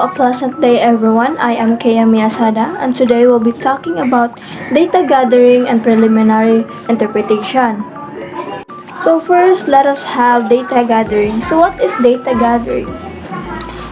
a pleasant day everyone. I am Kaya Miyasada and today we'll be talking about data gathering and preliminary interpretation. So first, let us have data gathering. So what is data gathering?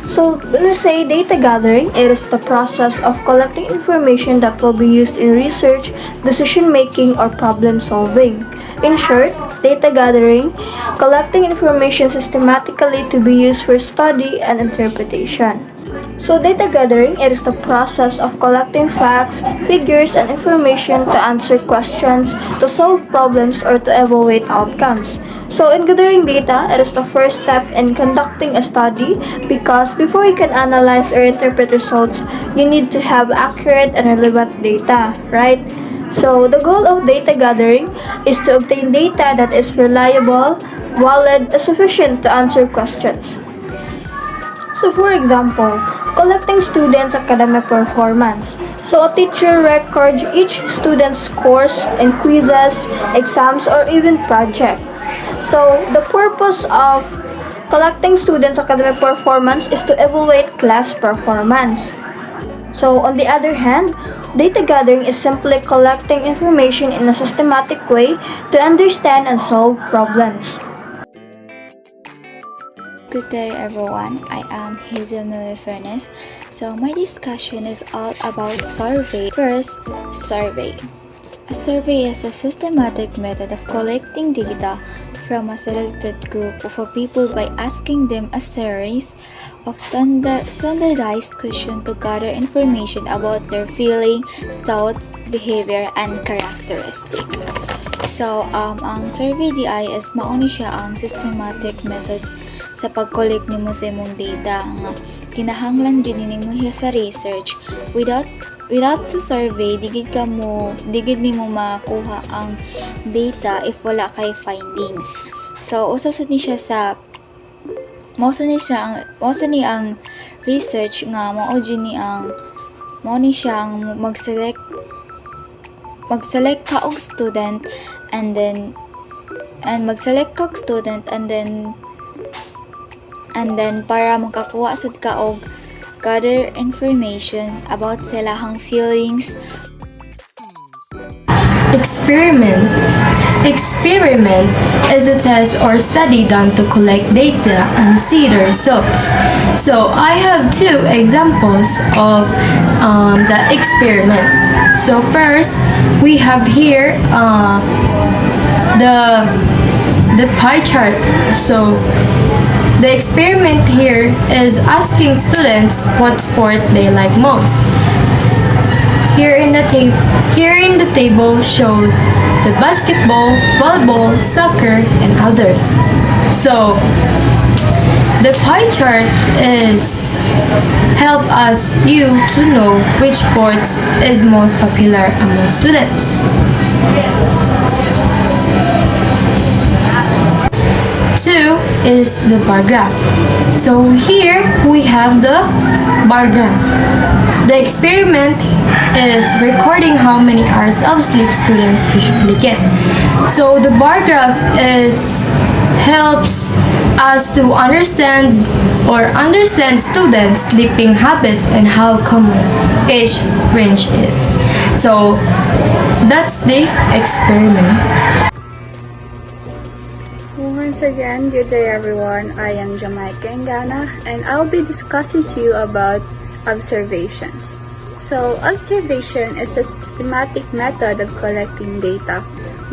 So when we say data gathering, it is the process of collecting information that will be used in research, decision making, or problem solving. In short, data gathering, collecting information systematically to be used for study and interpretation. So data gathering, it is the process of collecting facts, figures, and information to answer questions, to solve problems, or to evaluate outcomes. So in gathering data, it is the first step in conducting a study because before you can analyze or interpret results, you need to have accurate and relevant data, right? So the goal of data gathering is to obtain data that is reliable, valid, and sufficient to answer questions. So for example, collecting students' academic performance. So a teacher records each student's scores in quizzes, exams, or even projects. So the purpose of collecting students' academic performance is to evaluate class performance. So on the other hand, data gathering is simply collecting information in a systematic way to understand and solve problems. Good day everyone, I am Hazel Miller Furnace. So my discussion is all about survey. First, survey. A survey is a systematic method of collecting data from a selected group of people by asking them a series of standardized questions to gather information about their feeling, thoughts, behavior, and characteristic. So, ang survey DI is mauni siya ang systematic method sa pag-collect nimo sa imong data nga kinahanglan gyud nimo siya sa research. Without the survey, digid nimo makuha ang data if wala kay findings. So usa sad ni siya sa mao ni ang research nga mao ni siya ang mag-select ka og student and then para makakuha sad ka og gather information about silahang feelings. Experiment is a test or study done to collect data and see the results. So I have two examples of the experiment. So first, we have here the pie chart. So the experiment here is asking students what sport they like most. Here in the table shows the basketball, volleyball, soccer, and others. So the pie chart is help you to know which sports is most popular among students. Two is the bar graph. So here we have the bar graph. The experiment is recording how many hours of sleep students usually get. So the bar graph helps us to understand students' sleeping habits and how common age range is. So that's the experiment. Once again, good day everyone. I am Jamaica Ngana and I'll be discussing to you about observations. So, observation is a systematic method of collecting data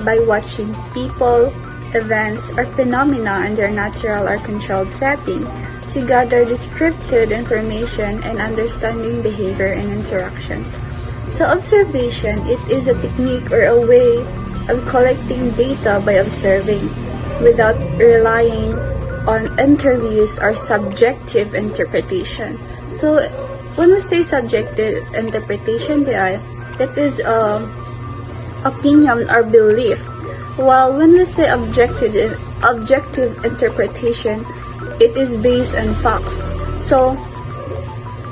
by watching people, events, or phenomena under natural or controlled setting to gather descriptive information and understanding behavior and interactions. So, observation, it is a technique or a way of collecting data by observing without relying on interviews or subjective interpretation. So, when we say subjective interpretation, that is opinion or belief. While when we say objective interpretation, it is based on facts. So,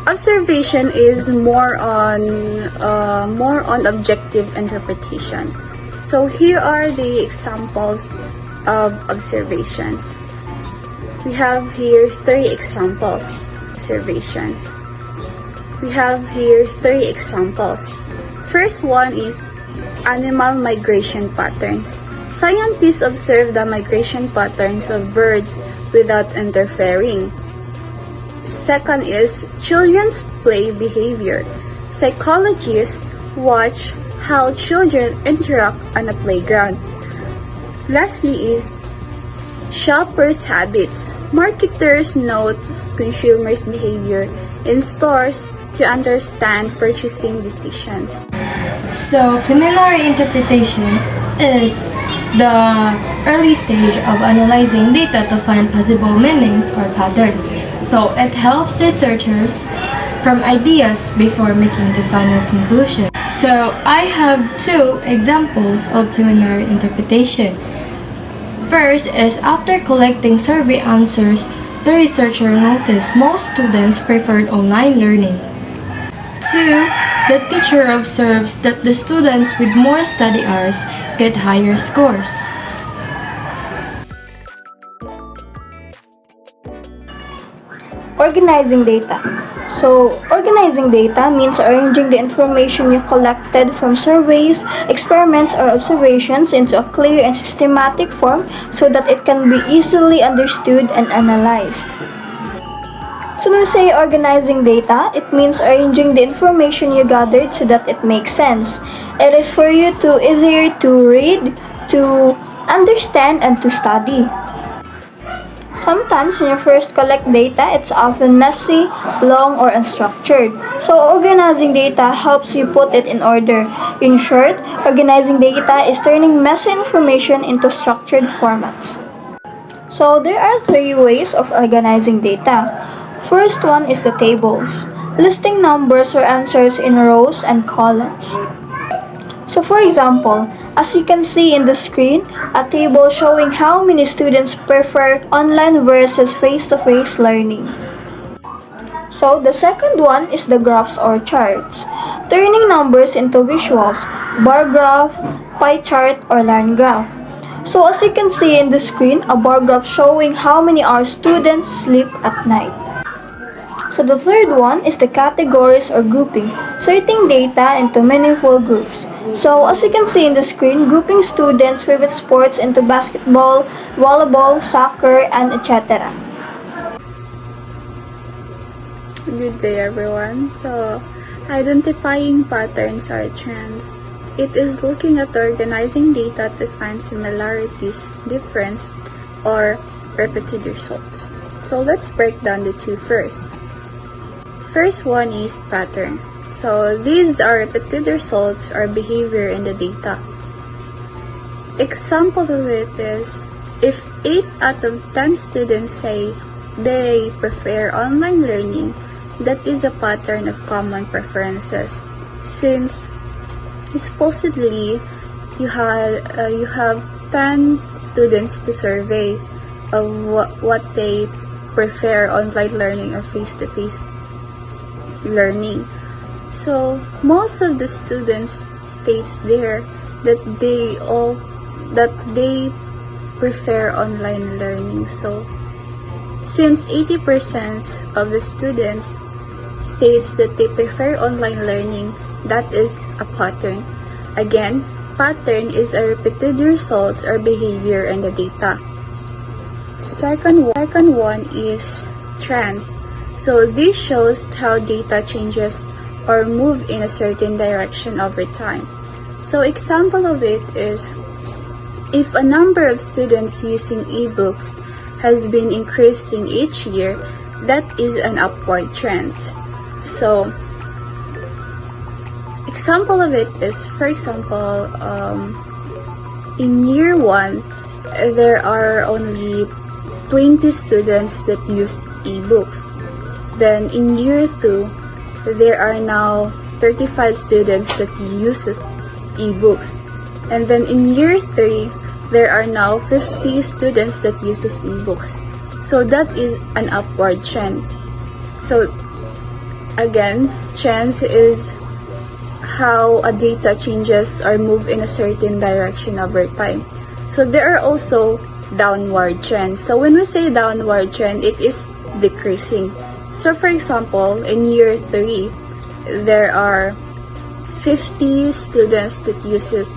observation is more on objective interpretations. So here are the examples of observations. We have here 3 examples observations. we have here 3 examples. First one is animal migration patterns. Scientists observe the migration patterns of birds without interfering. Second is children's play behavior. Psychologists watch how children interact on a playground. Lastly is shoppers' habits. Marketers notice consumers' behavior in stores to understand purchasing decisions. So, preliminary interpretation is the early stage of analyzing data to find possible meanings or patterns. So, it helps researchers from ideas before making the final conclusion. So, I have 2 examples of preliminary interpretation. First is after collecting survey answers, the researcher noticed most students preferred online learning. 2. The teacher observes that the students with more study hours get higher scores. Organizing data. So, organizing data means arranging the information you collected from surveys, experiments, or observations into a clear and systematic form so that it can be easily understood and analyzed. So when we say organizing data, it means arranging the information you gathered so that it makes sense. It is for you to easier to read, to understand, and to study. Sometimes when you first collect data, it's often messy, long, or unstructured. So organizing data helps you put it in order. In short, organizing data is turning messy information into structured formats. So there are 3 ways of organizing data. First one is the tables, listing numbers or answers in rows and columns. So for example, as you can see in the screen, a table showing how many students prefer online versus face-to-face learning. So the second one is the graphs or charts, turning numbers into visuals, bar graph, pie chart, or line graph. So as you can see in the screen, a bar graph showing how many hours students sleep at night. So the third one is the categories or grouping, sorting data into meaningful groups. So as you can see in the screen, grouping students' favorite sports into basketball, volleyball, soccer, and etc. Good day everyone. So, identifying patterns or trends. It is looking at organizing data to find similarities, difference, or repeated results. So let's break down the 2 first. First one is pattern. So these are repeated results or behavior in the data. Example of it is if 8 out of 10 students say they prefer online learning, that is a pattern of common preferences. Since supposedly you have 10 students to survey of what they prefer, online learning or face-to-face learning. So most of the students states there that they prefer online learning. So since 80% of the students states that they prefer online learning, that is a pattern. Again, pattern is a repeated results or behavior in the data. Second one is trends. So this shows how data changes or move in a certain direction over time. So example of it is if a number of students using ebooks has been increasing each year, that is an upward trend. So example of it is, for example, in year 1 there are only 20 students that use ebooks. Then in year 2 there are now 35 students that uses ebooks. And then in year 3, there are now 50 students that uses ebooks. So that is an upward trend. So again, trends is how a data changes or move in a certain direction over time. So there are also downward trends. So when we say downward trend, it is decreasing. So for example, in year 3, there are 50 students that uses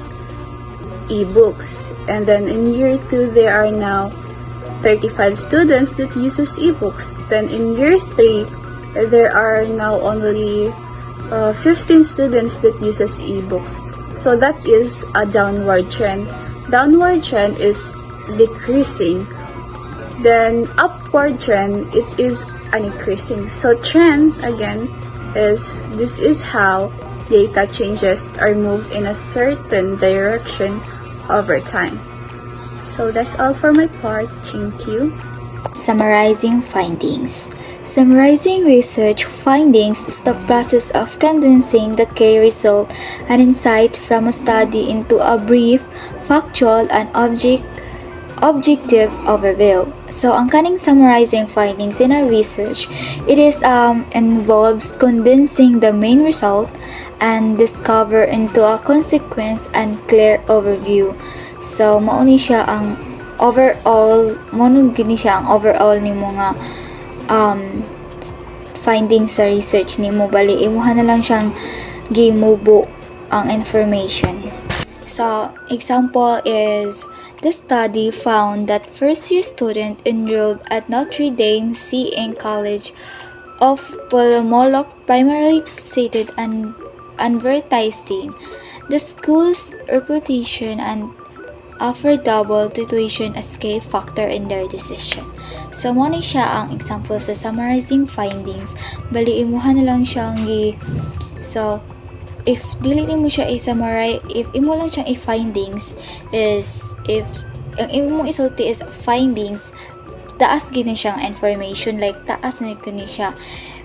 ebooks, and then in year 2 there are now 35 students that uses ebooks. Then in year 3 there are now only 15 students that uses ebooks. So that is a downward trend. Downward trend is decreasing. Then upward trend, it is an increasing. So trend again is this is how data changes or move in a certain direction over time. So that's all for my part. Thank you. Summarizing findings. Summarizing research findings is the process of condensing the key result and insight from a study into a brief, factual, and objective overview. So, ang kaning summarizing findings in our research, it is involves condensing the main result and discover into a consequence and clear overview. So, mao ni siya ang overall ni mga findings sa research ni mo, bali imuha na lang siyang gimubo ang information. So, example is, the study found that first-year student enrolled at Notre Dame CN College of Polomolok primarily cited an advertising the school's reputation and offer double tuition as key factor in their decision. So, mo ni siya ang example sa summarizing findings. Bali, imuha na lang siyang So, if dili mo siya i-summarize, if imo lang siyang i-findings is, if ang imo isulti is findings, taas gini siyang information, like taas na gini siya.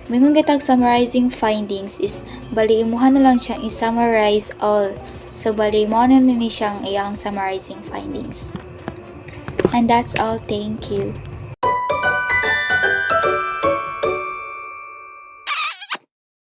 Mingon gitag summarizing findings is, bali imuha na lang siyang i-summarize all. So, bali mo na ni siyang iyang summarizing findings. And that's all. Thank you.